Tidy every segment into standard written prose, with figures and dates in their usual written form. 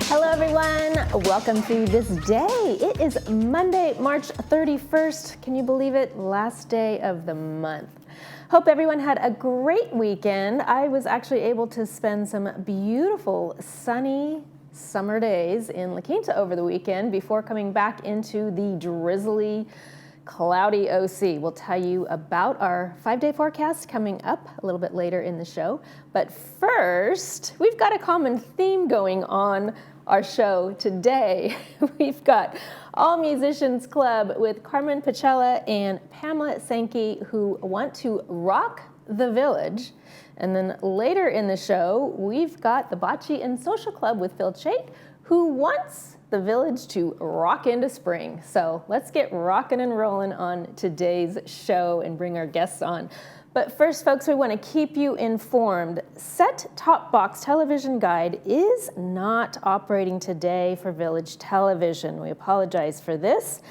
Hello everyone, welcome to This Day. It is Monday, March 31st. Can you believe it? Last day of the month. Hope everyone had a great weekend. I was actually able to spend some beautiful sunny summer days in La Quinta over the weekend before coming back into the drizzly, cloudy OC. We'll tell you about our 5-day forecast coming up a little bit later in the show. But first, we've got a common theme going on our show today. We've got All Musicians Club with Carmen Pacella and Pamela Sankey, who want to rock the village. And then later in the show, we've got the Bocce and Social Club with Phil Chait, who wants the village to rock into spring. So let's get rocking and rolling on today's show and bring our guests on. But first, folks, we want to keep you informed. Set-top box television guide is not operating today for Village Television. We apologize for this.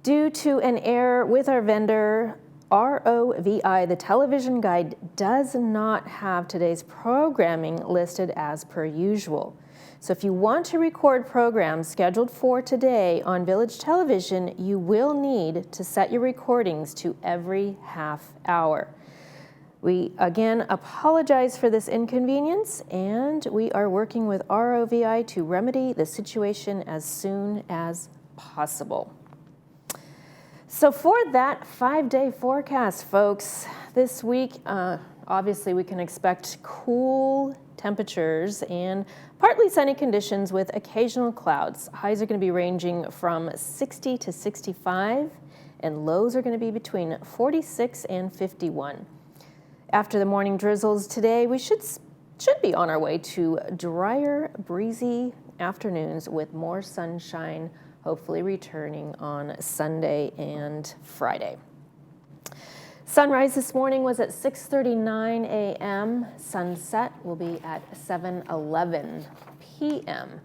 Due to an error with our vendor, ROVI, the television guide does not have today's programming listed as per usual. So if you want to record programs scheduled for today on Village Television, you will need to set your recordings to every half hour. We again apologize for this inconvenience, and we are working with ROVI to remedy the situation as soon as possible. So for that 5-day forecast, folks, this week, obviously we can expect cool temperatures and partly sunny conditions with occasional clouds. Highs are going to be ranging from 60 to 65, and lows are going to be between 46 and 51. After the morning drizzles today, we should be on our way to drier, breezy afternoons with more sunshine, hopefully returning on Sunday and Friday. Sunrise this morning was at 6:39 a.m. Sunset will be at 7:11 p.m.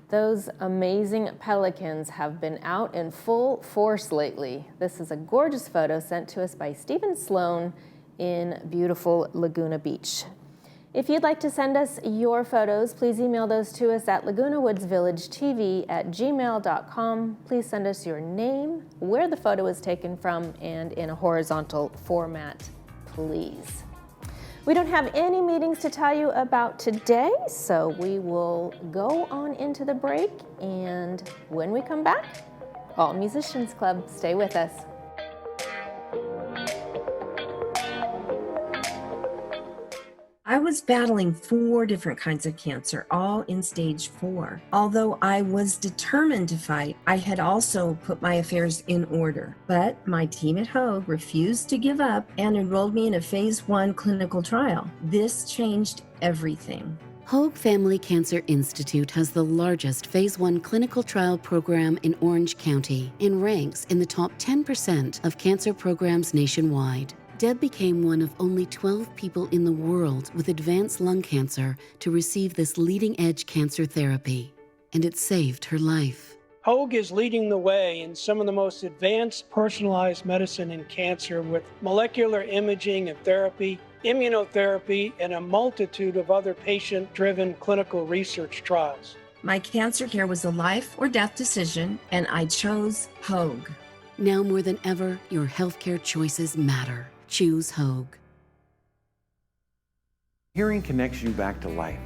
Those amazing pelicans have been out in full force lately. This is a gorgeous photo sent to us by Stephen Sloan in beautiful Laguna Beach. If you'd like to send us your photos, please email those to us at lagunawoodsvillagetv@gmail.com. Please send us your name, where the photo was taken from, and in a horizontal format, please. We don't have any meetings to tell you about today, so we will go on into the break, and when we come back, All Musicians Club, stay with us. I was battling 4 different kinds of cancer, all in stage 4. Although I was determined to fight, I had also put my affairs in order. But my team at Hoag refused to give up and enrolled me in a phase 1 clinical trial. This changed everything. Hoag Family Cancer Institute has the largest phase 1 clinical trial program in Orange County and ranks in the top 10% of cancer programs nationwide. Deb became one of only 12 people in the world with advanced lung cancer to receive this leading-edge cancer therapy, and it saved her life. Hoag is leading the way in some of the most advanced personalized medicine in cancer with molecular imaging and therapy, immunotherapy, and a multitude of other patient-driven clinical research trials. My cancer care was a life or death decision, and I chose Hoag. Now more than ever, your healthcare choices matter. Choose Hoag. Hearing connects you back to life.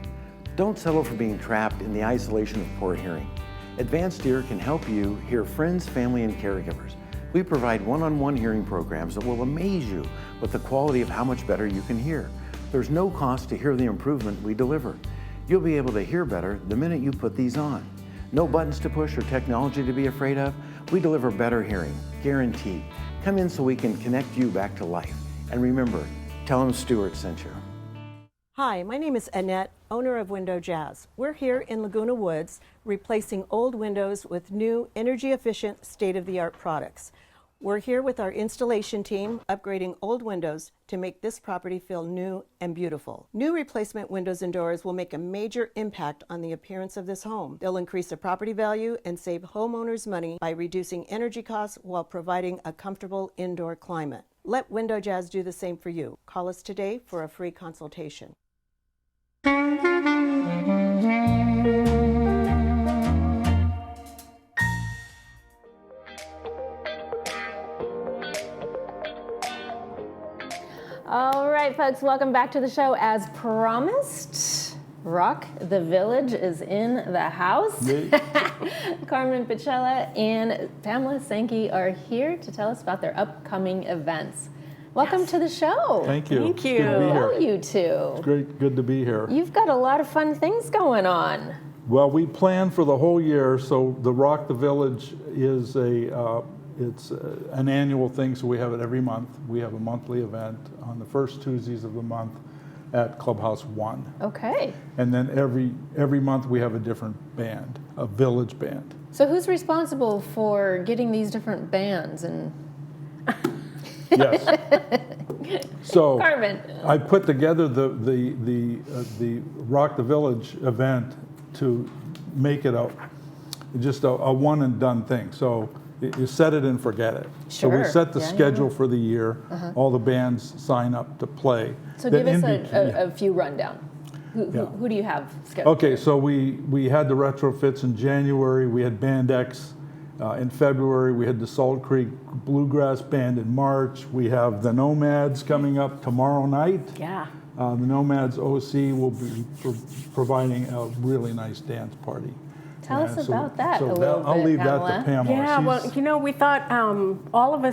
Don't settle for being trapped in the isolation of poor hearing. Advanced Ear can help you hear friends, family, and caregivers. We provide one-on-one hearing programs that will amaze you with the quality of how much better you can hear. There's no cost to hear the improvement we deliver. You'll be able to hear better the minute you put these on. No buttons to push or technology to be afraid of. We deliver better hearing, guaranteed. Come in so we can connect you back to life. And remember, tell them Stuart sent you. Hi, my name is Annette, owner of Window Jazz. We're here in Laguna Woods, replacing old windows with new, energy-efficient, state-of-the-art products. We're here with our installation team, upgrading old windows to make this property feel new and beautiful. New replacement windows and doors will make a major impact on the appearance of this home. They'll increase the property value and save homeowners money by reducing energy costs while providing a comfortable indoor climate. Let Window Jazz do the same for you. Call us today for a free consultation. folks, welcome back to the show. As promised, Rock the Village is in the house. Carmen Pichella and Pamela Sankey are here to tell us about their upcoming events. Welcome to the show. Thank you. Thank you. It's good to be here. Hello, you two. It's great, good to be here. You've got a lot of fun things going on. Well, we plan for the whole year, so the Rock the Village is it's an annual thing, so we have it every month. We have a monthly event on the first Tuesdays of the month at Clubhouse 1. Okay. And then every month we have a different band, a village band. So who's responsible for getting these different bands and Yes. So Carmen? I put together the Rock the Village event to make it just a one and done thing. So you set it and forget it. So we Sure. set the Yeah, schedule for the year. All the bands sign up to play. So Then give us in between- a few rundown. Who do you have scheduled? Okay, so we had the retrofits in January. We had Band X in February. We had the Salt Creek Bluegrass Band in March. We have the Nomads coming up tomorrow night. Yeah. The Nomads OC will be providing a really nice dance party. Tell us And about that a so little I'll bit, leave Pamela. that to Pamela. Yeah, well, She's- you know, we thought all of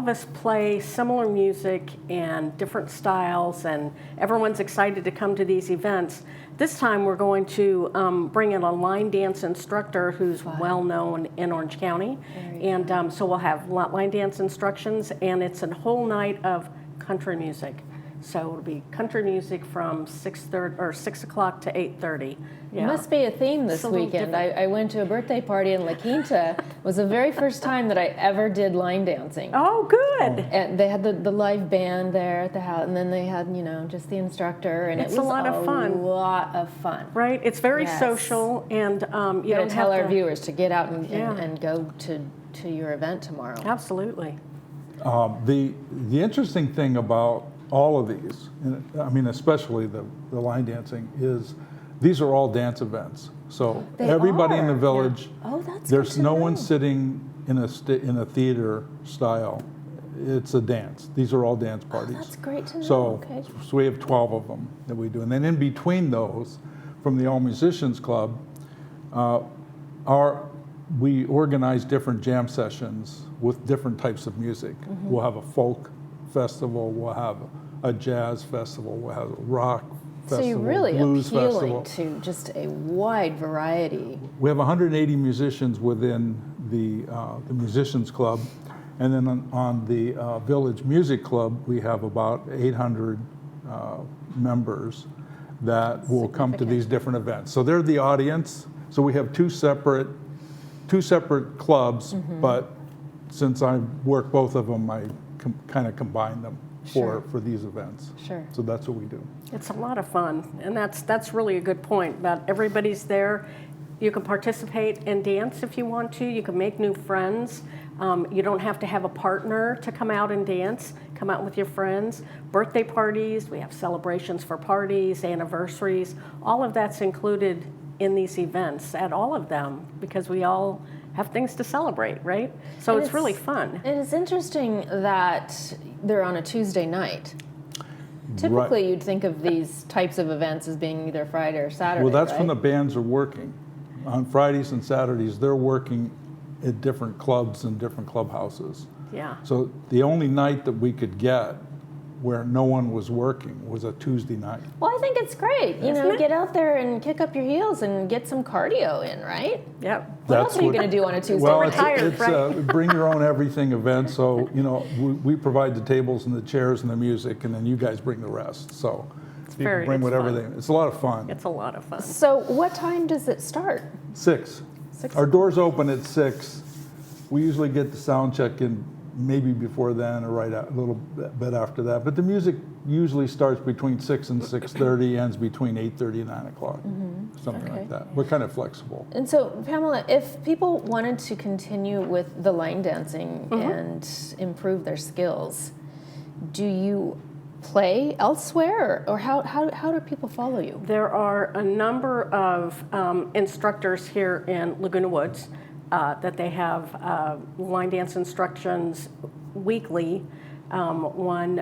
us play similar music and different styles, and everyone's excited to come to these events. This time we're going to bring in a line dance instructor who's well known in Orange County, and so we'll have line dance instructions, and it's a whole night of country music. So it'll be country music from 6 o'clock to 8:30. It must be a theme this It's a little weekend. different. I went to a birthday party in La Quinta. It was the very first time that I ever did line dancing. Oh, good. And they had the live band there at the house, and then they had, just the instructor, and It's it a was lot of fun. a lot of fun. Right? It's very Yes. social, and You you gotta don't tell have our to, viewers to get out and, Yeah. and go to your event tomorrow. Absolutely. The interesting thing about all of these, and I mean especially the line dancing, is these are all dance events. So They everybody in are, the yeah. village, Oh, that's there's good to no one know. sitting in a theater style. It's a dance. These are all dance parties. That's great to know. So, Okay. so we have 12 of them that we do. And then in between those, from the All Musicians Club, we organize different jam sessions with different types of music. Mm-hmm. We'll have a folk festival, we'll have a jazz festival, we'll have a rock So festival, you're really blues appealing festival. to just a wide variety. We have 180 musicians within the Musicians Club. And then on the Village Music Club, we have about 800 members that will come to these different events. So they're the audience. So we have two separate clubs, but since I work both of them, I kind of combine them Sure. for these events. Sure. So that's what we do. It's a lot of fun, and that's really a good point. That everybody's there. You can participate and dance if you want to. You can make new friends. You don't have to have a partner to come out and dance. Come out with your friends. Birthday parties, we have celebrations for parties, anniversaries. All of that's included in these events, at all of them, because we all have things to celebrate, right? So And it's really fun. And it's interesting that they're on a Tuesday night. Typically, you'd think of these types of events as being either Friday or Saturday. Well, that's right? when the bands are working. On Fridays and Saturdays, they're working at different clubs and different clubhouses. Yeah. So the only night that we could get where no one was working was a Tuesday night. Well, I think it's great. You Isn't know, it? get out there and kick up your heels and get some cardio in, right? Yep. What else are you going to do on a Tuesday? Well, night? it's a bring your own everything event. So, we provide the tables and the chairs and the music, and then you guys bring the rest. So people bring it's whatever fun. it's a lot of fun. It's a lot of fun. So, what time does it start? 6. 6 Our doors open at 6. We usually get the sound check in maybe before then or a little bit after that. But the music usually starts between 6 and 6:30, ends between 8:30 and 9 o'clock, something Okay. like that. We're kind of flexible. And so, Pamela, if people wanted to continue with the line dancing and improve their skills, do you play elsewhere, or how do people follow you? There are a number of instructors here in Laguna Woods that they have line dance instructions weekly. One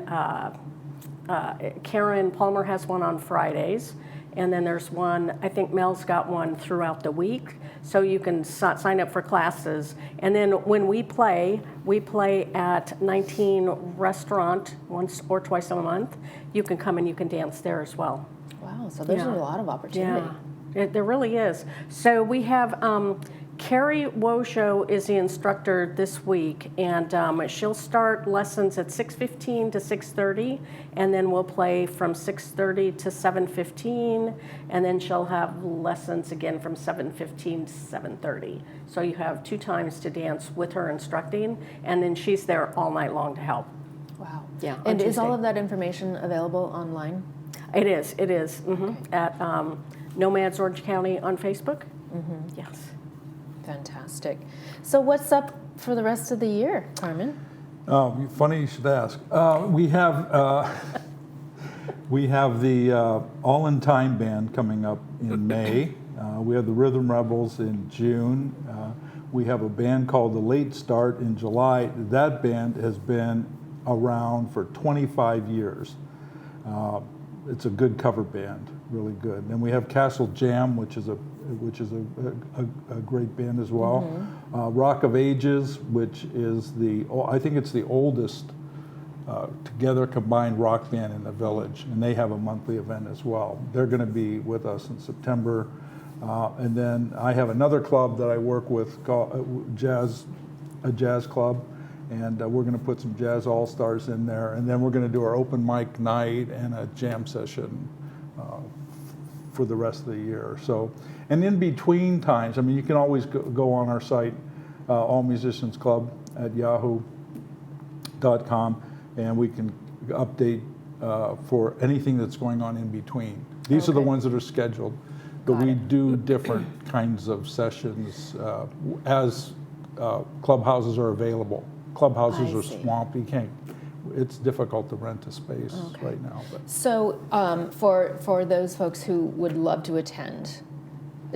Karen Palmer has one on Fridays, and then there's one, I think Mel's got one throughout the week, so you can sign up for classes. And then when we play at 19 Restaurant once or twice a month. You can come and you can dance there as well. Wow, so there's a lot of opportunity. Yeah, there really is. So we have Carrie Wosho is the instructor this week, and she'll start lessons at 6:15 to 6:30, and then we'll play from 6:30 to 7:15, and then she'll have lessons again from 7:15 to 7:30. So you have 2 times to dance with her instructing, and then she's there all night long to help. Wow. Yeah. And is all Tuesday. of that information available online? It is. At Nomads Orange County on Facebook. Yes. Fantastic. So what's up for the rest of the year, Carmen? Funny you should ask. We have the All in Time band coming up in May. We have the Rhythm Rebels in June. We have a band called the Late Start in July. That band has been around for 25 years. It's a good cover band, really good. And we have Castle Jam, which is a great band as well. Rock of Ages, which is I think it's the oldest together combined rock band in the village, and they have a monthly event as well. They're going to be with us in September. And then I have another club that I work with called a jazz club. And we're going to put some jazz all-stars in there, and then we're going to do our open mic night and a jam session for the rest of the year. So, and in between times, I mean, you can always go on our site, All Musicians Club at yahoo.com, and we can update for anything that's going on in between. These are the ones that are scheduled, but we do different kinds of sessions as clubhouses are available. Clubhouses are swamped. You can't. It's difficult to rent a space right now. But. So for those folks who would love to attend,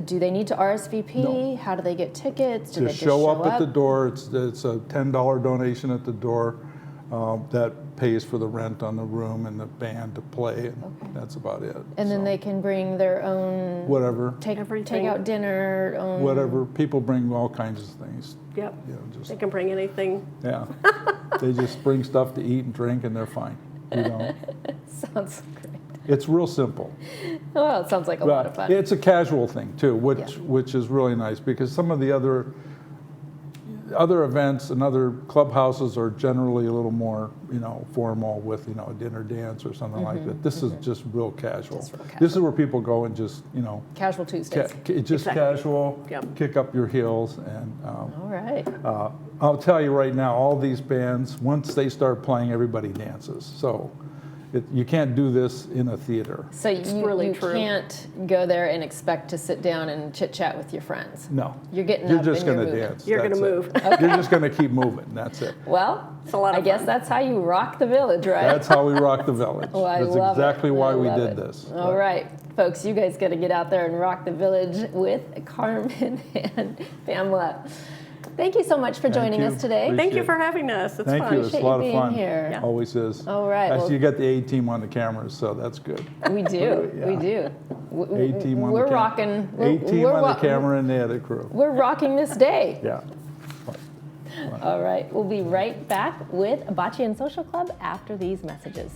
do they need to RSVP? No. How do they get tickets? Do they Just show up at the door. It's a $10 donation at the door that pays for the rent on the room and the band to play, and that's about it. And then they can bring their own whatever. take out dinner. Whatever. People bring all kinds of things. Yep. You know, They can bring anything. Yeah. They just bring stuff to eat and drink, and they're fine. You know. Sounds great. It's real simple. Well, it sounds like a lot of fun. It's a casual thing too, which is really nice, because some of the other events and other clubhouses are generally a little more, formal with, a dinner dance or something like that. This is just real casual. This is where people go and just, Casual Tuesdays. Casual, Yep. kick up your heels. And All right. I'll tell you right now, all these bands, once they start playing, everybody dances. So you can't do this in a theater. So you true. can't go there and expect to sit down and chit chat with your friends. No. You're getting You're up just and you're going to moving. dance. You're going to That's move. it. You're just going to keep moving. That's it. Well, It's a lot of I guess fun. that's how you rock the village, right? That's how we rock the village. Oh, I That's love exactly it. why I we love did it. this. All right, folks, you guys got to get out there and rock the village with Carmen and Pamela. Thank you so much for joining us today. Appreciate Thank you it. for having us. It's Thank fun. you. It's a Appreciate lot you of being fun. here. Yeah. Always is. All right, Actually, well- you got the A-team on the cameras, so that's good. We do. We do. A-team on We're the camera. rocking. A-team on the camera and the edit crew. We're rocking this day. Yeah. All right, we'll be right back with Bocce and Social Club after these messages.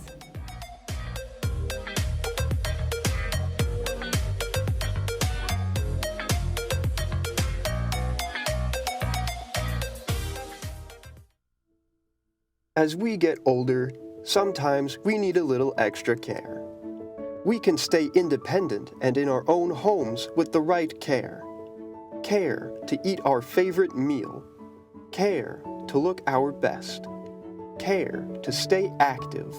As we get older, sometimes we need a little extra care. We can stay independent and in our own homes with the right care. Care to eat our favorite meal. Care to look our best. Care to stay active.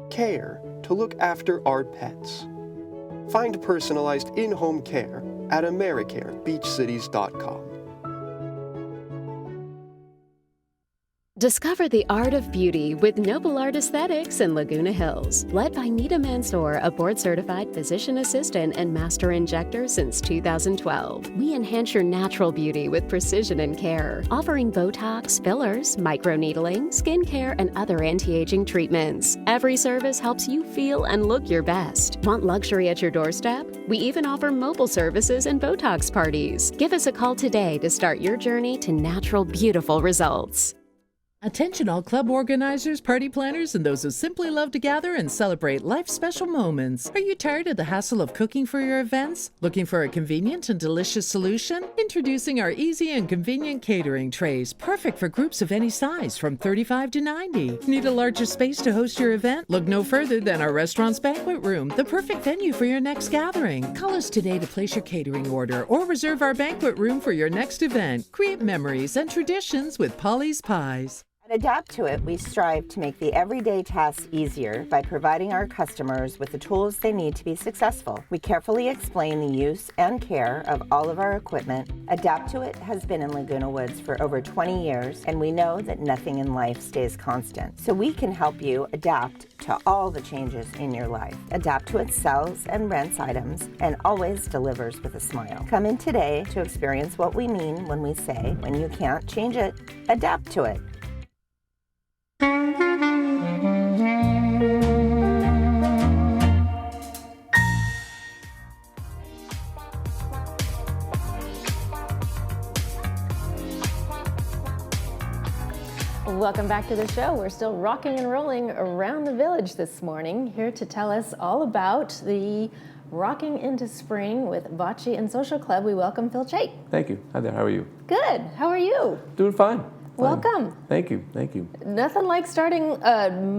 Care to look after our pets. Find personalized in-home care at AmeriCareBeachCities.com. Discover the art of beauty with Noble Art Aesthetics in Laguna Hills. Led by Nita Mansour, a board-certified physician assistant and master injector since 2012. We enhance your natural beauty with precision and care, offering Botox, fillers, microneedling, skincare, and other anti-aging treatments. Every service helps you feel and look your best. Want luxury at your doorstep? We even offer mobile services and Botox parties. Give us a call today to start your journey to natural, beautiful results. Attention all club organizers, party planners, and those who simply love to gather and celebrate life's special moments. Are you tired of the hassle of cooking for your events? Looking for a convenient and delicious solution? Introducing our easy and convenient catering trays, perfect for groups of any size from 35 to 90. Need a larger space to host your event? Look no further than our restaurant's banquet room, the perfect venue for your next gathering. Call us today to place your catering order or reserve our banquet room for your next event. Create memories and traditions with Polly's Pies. At Adapt to It, we strive to make the everyday tasks easier by providing our customers with the tools they need to be successful. We carefully explain the use and care of all of our equipment. Adapt to It has been in Laguna Woods for over 20 years, and we know that nothing in life stays constant. So we can help you adapt to all the changes in your life. Adapt to It sells and rents items and always delivers with a smile. Come in today to experience what we mean when we say, when you can't change it, adapt to it. Welcome back to the show. We're still rocking and rolling around the village this morning. Here to tell us all about the Rocking into Spring with Bocce and Social Club, we welcome Phil Chait. Thank you. Hi there. How are you? Good. How are you? Doing fine. Welcome. Thank you. Thank you. Nothing like starting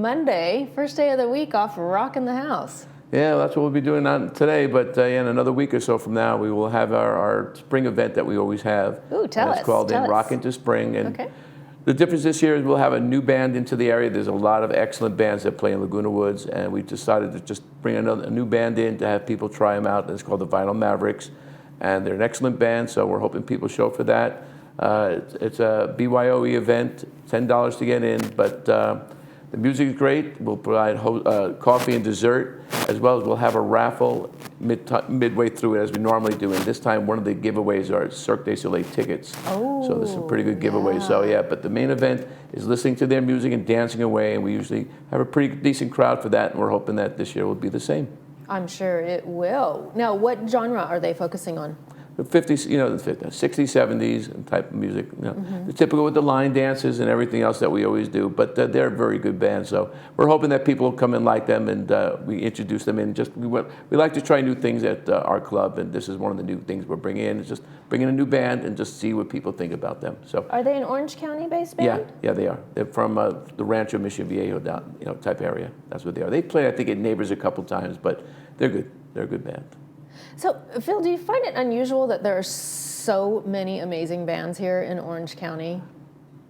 Monday, first day of the week, off rocking the house. Yeah, that's what we'll be doing on today, but in another week or so from now, we will have our spring event that we always have. Ooh, tell us. It's called Rock into Spring. And okay. The difference this year is we'll have a new band into the area. There's a lot of excellent bands that play in Laguna Woods, and we decided to just bring a new band in to have people try them out. It's called the Vinyl Mavericks, and they're an excellent band, so we're hoping people show up for that. It's a BYOE event, $10 to get in, but the music is great. We'll provide coffee and dessert, as well as we'll have a raffle midway through it, as we normally do. And this time, one of the giveaways are Cirque du Soleil tickets. Oh, so there's some pretty good giveaways. Yeah. So yeah, but the main event is listening to their music and dancing away, and we usually have a pretty decent crowd for that, and we're hoping that this year will be the same. I'm sure it will. Now, what genre are they focusing on? The 50s, the 60s, 70s type of music. The typical with the line dances and everything else that we always do. But they're a very good band, so we're hoping that people will come and like them, and we introduce them in. We like to try new things at our club, and this is one of the new things we're bringing in. Is just bringing a new band and just see what people think about them. So are they an Orange County-based band? Yeah, they are. They're from the Rancho Mission Viejo down, type area. That's what they are. They play, I think, at Neighbors a couple times, but they're good. They're a good band. So, Phil, do you find it unusual that there are so many amazing bands here in Orange County?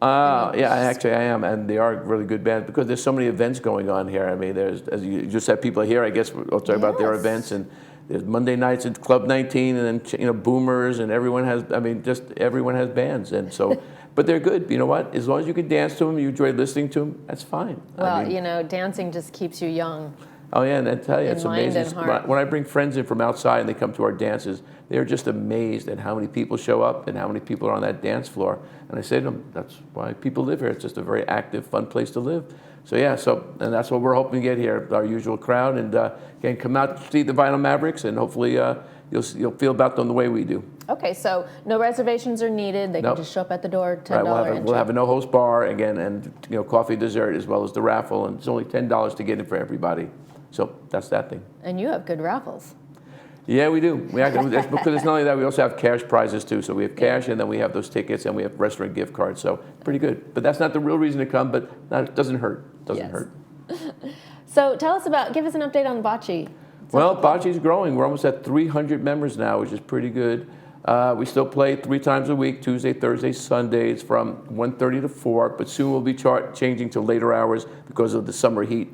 Yeah, actually I am, and they are really good bands because there's so many events going on here. I mean, there's, as you just had people here, I guess we'll talk about their events, and there's Monday nights at Club 19, and then Boomers, and everyone has bands, and so, but they're good. You know what? As long as you can dance to them, you enjoy listening to them, that's fine. Well, dancing just keeps you young. Oh yeah, and I tell you, it's amazing. Mind when I bring friends in from outside and they come to our dances, they're just amazed at how many people show up and how many people are on that dance floor. And I say to them, that's why people live here. It's just a very active, fun place to live. So yeah, and that's what we're hoping to get here, our usual crowd. And again, come out to see the Vinyl Mavericks, and hopefully you'll feel about them the way we do. Okay, so no reservations are needed. They can just show up at the door, $10 right, we'll have a no-host bar again, and coffee, dessert, as well as the raffle. And it's only $10 to get in for everybody. So that's that thing. And you have good raffles. Yeah, we do. Because it's not only that, we also have cash prizes too. So we have cash, and then we have those tickets, and we have restaurant gift cards. So pretty good. But that's not the real reason to come, but it doesn't hurt. It doesn't hurt. So give us an update on Bocce. Well, Bocce's growing. We're almost at 300 members now, which is pretty good. We still play 3 times a week, Tuesday, Thursday, Sundays from 1:30 to 4, but soon we'll be changing to later hours because of the summer heat.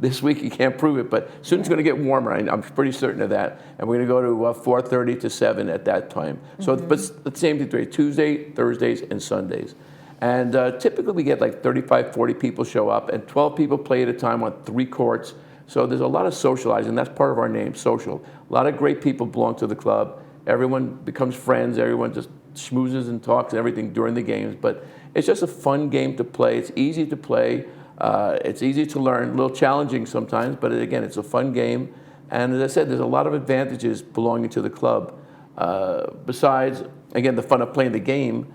This week you can't prove it, but soon it's going to get warmer. I'm pretty certain of that. And we're going to go to 4:30 to 7 at that time. So, but the same thing, Tuesday, Thursdays, and Sundays. And typically we get like 35, 40 people show up, and 12 people play at a time on 3 courts. So there's a lot of socializing. That's part of our name, social. A lot of great people belong to the club. Everyone becomes friends. Everyone just schmoozes and talks and everything during the games. But it's just a fun game to play. It's easy to play. It's easy to learn. A little challenging sometimes, but again, it's a fun game. And as I said, there's a lot of advantages belonging to the club. Besides, again, the fun of playing the game,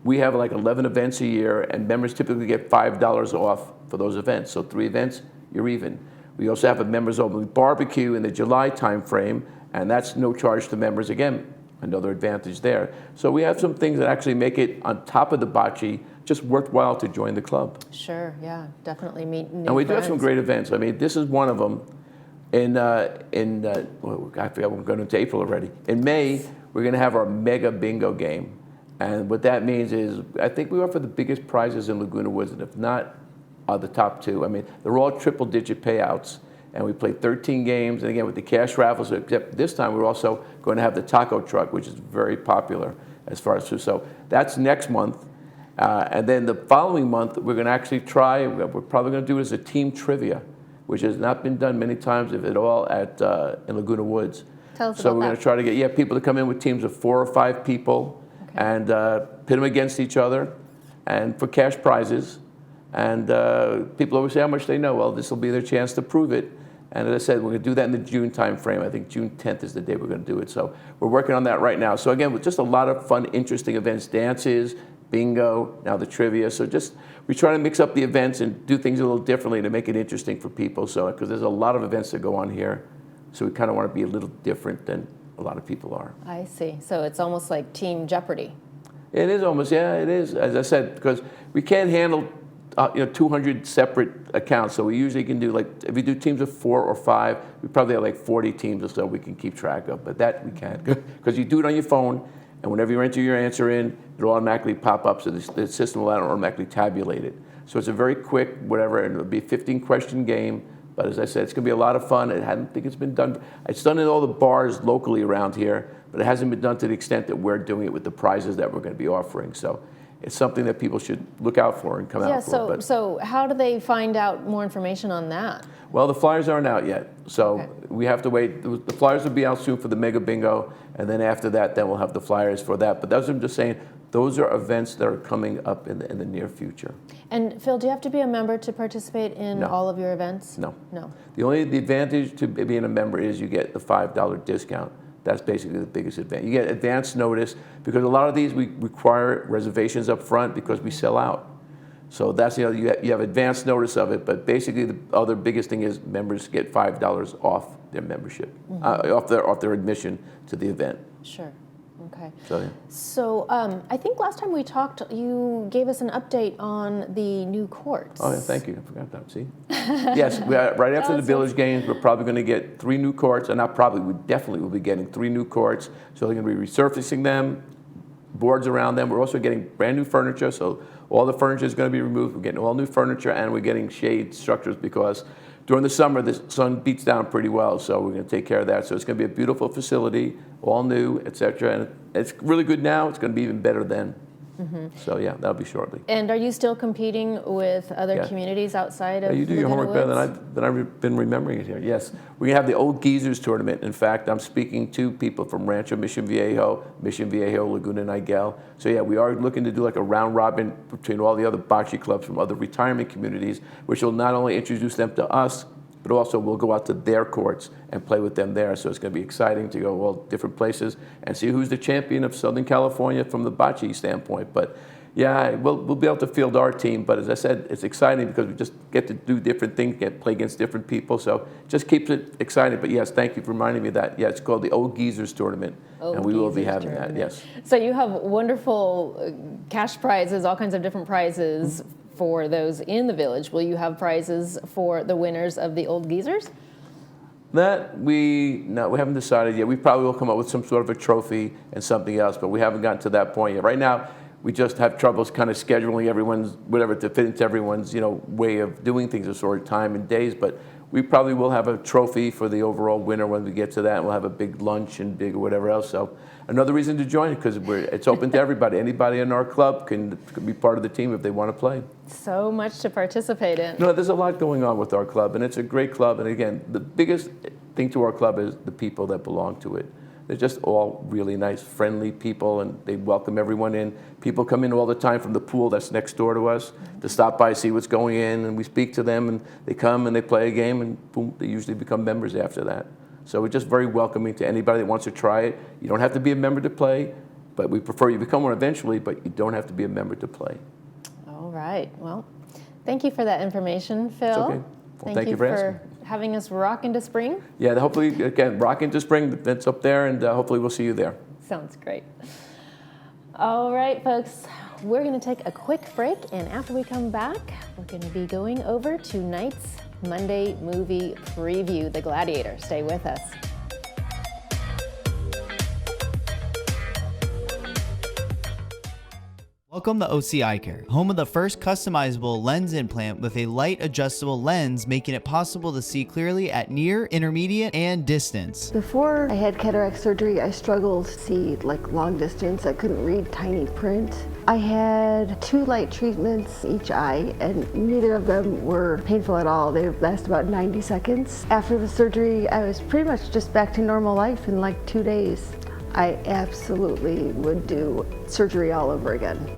we have like 11 events a year, and members typically get $5 off for those events. So 3 events, you're even. We also have a members-only barbecue in the July timeframe, and that's no charge to members. Again, another advantage there. So we have some things that actually make it, on top of the bocce, just worthwhile to join the club. Sure, yeah, definitely meet new And we friends. do have some great events. I mean, this is one of them. Well, I forgot we're going into April already. In May, we're going to have our mega bingo game. And what that means is, I think we offer the biggest prizes in Laguna Woods, and if not, the top 2. I mean, they're all triple-digit payouts, and we play 13 games, and again, with the cash raffles, except this time we're also going to have the taco truck, which is very popular as far as food. So that's next month. And then the following month, we're going to actually try, we're probably going to do it as a team trivia, which has not been done many times, if at all, in Laguna Woods. Tell us so about we're going to try to get people to come in with teams of 4 or 5 people, and pit them against each other, and for cash prizes. And people always say how much they know. Well, this will be their chance to prove it. And as I said, we're going to do that in the June time frame. I think June 10th is the day we're going to do it. So we're working on that right now. So again, with just a lot of fun, interesting events, dances, bingo, now the trivia. So just, we try to mix up the events and do things a little differently to make it interesting for people. So, because there's a lot of events that go on here. So we kind of want to be a little different than a lot of people are. I see. So it's almost like Team Jeopardy. It is almost, yeah, it is. As I said, because we can't handle 200 separate accounts. So we usually can do, like, if we do teams of 4 or 5, we probably have like 40 teams or so we can keep track of. But that we can't, because you do it on your phone, and whenever you enter your answer in, it'll automatically pop up, so the system will automatically tabulate it. So it's a very quick, whatever, and it'll be a 15-question game. But as I said, it's going to be a lot of fun. I don't think it's been done. It's done in all the bars locally around here, but it hasn't been done to the extent that we're doing it with the prizes that we're going to be offering. So it's something that people should look out for and come out for. So how do they find out more information on that? Well, the flyers aren't out yet, so we have to wait. The flyers will be out soon for the Mega Bingo, and then after that, then we'll have the flyers for that. But those, I'm just saying, those are events that are coming up in the near future. And Phil, do you have to be a member to participate in all of your events? No. No. The advantage to being a member is you get the $5 discount. That's basically the biggest advantage. You get advance notice, because a lot of these we require reservations up front because we sell out. So that's, you have advance notice of it, but basically the other biggest thing is members get $5 off their membership, off their admission to the event. Sure. Okay. So, yeah. So I think last time we talked, you gave us an update on the new courts. Oh, yeah, thank you. I forgot that. See? Yes, right after the Village games, we're probably going to get 3 new courts, and not probably, we definitely will be getting 3 new courts. So they're going to be resurfacing them, boards around them. We're also getting brand new furniture, so all the furniture is going to be removed. We're getting all new furniture, and we're getting shade structures, because during the summer, the sun beats down pretty well, so we're going to take care of that. So it's going to be a beautiful facility, all new, et cetera. And it's really good now. It's going to be even better then. So yeah, that'll be shortly. And are you still competing with other communities outside of You do your Laguna homework better Woods? than I've been remembering it here. Yes, we're going to have the Old Geezers tournament. In fact, I'm speaking to people from Rancho Mission Viejo, Laguna Niguel. So yeah, we are looking to do like a round robin between all the other bocce clubs from other retirement communities, which will not only introduce them to us, but also we'll go out to their courts and play with them there. So it's going to be exciting to go all different places and see who's the champion of Southern California from the bocce standpoint. But yeah, we'll be able to field our team. But as I said, it's exciting because we just get to do different things, play against different people. So it just keeps it exciting. But yes, thank you for reminding me of that. Yeah, it's called the Old Geezers Tournament. And we will be having that, yes. So you have wonderful cash prizes, all kinds of different prizes for those in the Village. Will you have prizes for the winners of the Old Geezers? That we haven't decided yet. We probably will come up with some sort of a trophy and something else, but we haven't gotten to that point yet. Right now, we just have troubles kind of scheduling everyone's, whatever, to fit into everyone's, way of doing things, a sort of time and days. But We probably will have a trophy for the overall winner when we get to that, and we'll have a big lunch and big whatever else. So another reason to join it, because it's open to everybody. Anybody in our club can be part of the team if they want to play. So much to participate in. No, there's a lot going on with our club, and it's a great club. And again, the biggest thing to our club is the people that belong to it. They're just all really nice, friendly people, and they welcome everyone in. People come in all the time from the pool that's next door to us to stop by, see what's going in, and we speak to them, and they come and they play a game, and boom, they usually become members after that. So we're just very welcoming to anybody that wants to try it. You don't have to be a member to play, but we prefer you become one eventually, but you don't have to be a member to play. All right. Well, thank you for that information, Phil. It's okay. Well, thank you for asking. Having us rock into spring. Yeah, hopefully, again, rock into spring. It's up there, and hopefully we'll see you there. Sounds great. All right, folks, we're going to take a quick break, and after we come back, we're going to be going over tonight's Monday movie preview, The Gladiator. Stay with us. Welcome to OC Eye Care, home of the first customizable lens implant with a light adjustable lens, making it possible to see clearly at near, intermediate, and distance. Before I had cataract surgery, I struggled to see like long distance. I couldn't read tiny print. I had 2 light treatments each eye, and neither of them were painful at all. They last about 90 seconds. After the surgery, I was pretty much just back to normal life in like 2 days. I absolutely would do surgery all over again.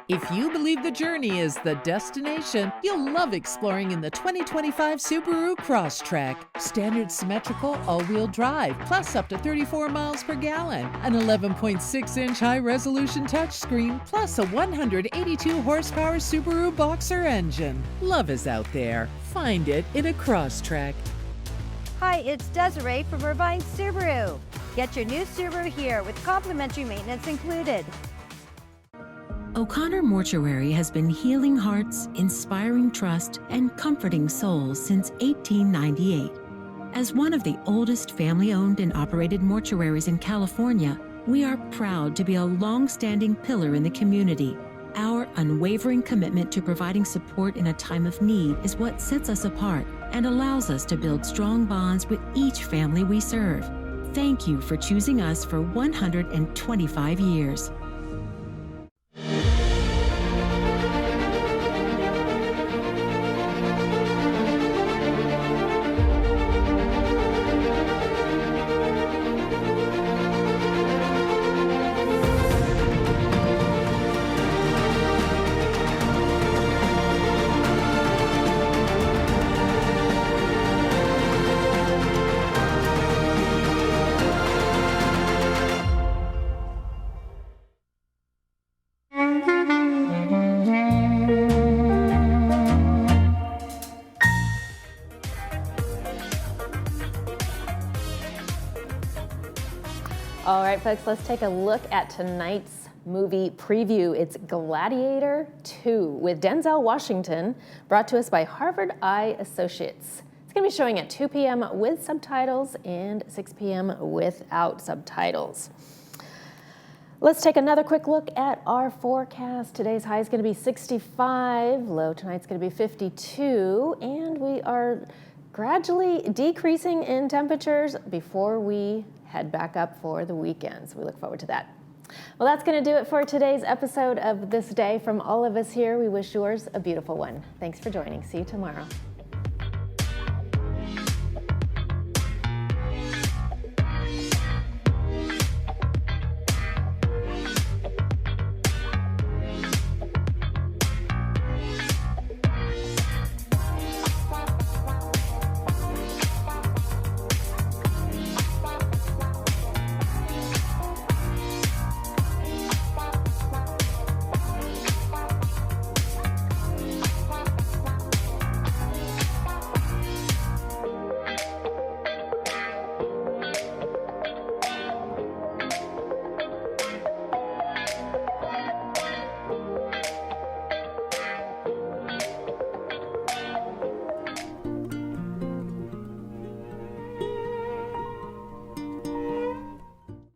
If you believe the journey is the destination, you'll love exploring in the 2025 Subaru Crosstrek. Standard symmetrical all-wheel drive, plus up to 34 miles per gallon. An 11.6-inch high-resolution touchscreen, plus a 182-horsepower Subaru Boxer engine. Love is out there. Find it in a Crosstrek. Hi, it's Desiree from Irvine Subaru. Get your new Subaru here with complimentary maintenance included. O'Connor Mortuary has been healing hearts, inspiring trust, and comforting souls since 1898. As one of the oldest family-owned and operated mortuaries in California, we are proud to be a long-standing pillar in the community. Our unwavering commitment to providing support in a time of need is what sets us apart and allows us to build strong bonds with each family we serve. Thank you for choosing us for 125 years. All right, folks, let's take a look at tonight's movie preview. It's Gladiator 2 with Denzel Washington, brought to us by Harvard Eye Associates. It's going to be showing at 2 p.m. with subtitles and 6 p.m. without subtitles. Let's take another quick look at our forecast. Today's high is going to be 65, low tonight's going to be 52, and we are gradually decreasing in temperatures before we head back up for the weekend. So we look forward to that. Well, that's going to do it for today's episode of This Day. From all of us here, we wish yours a beautiful one. Thanks for joining. See you tomorrow.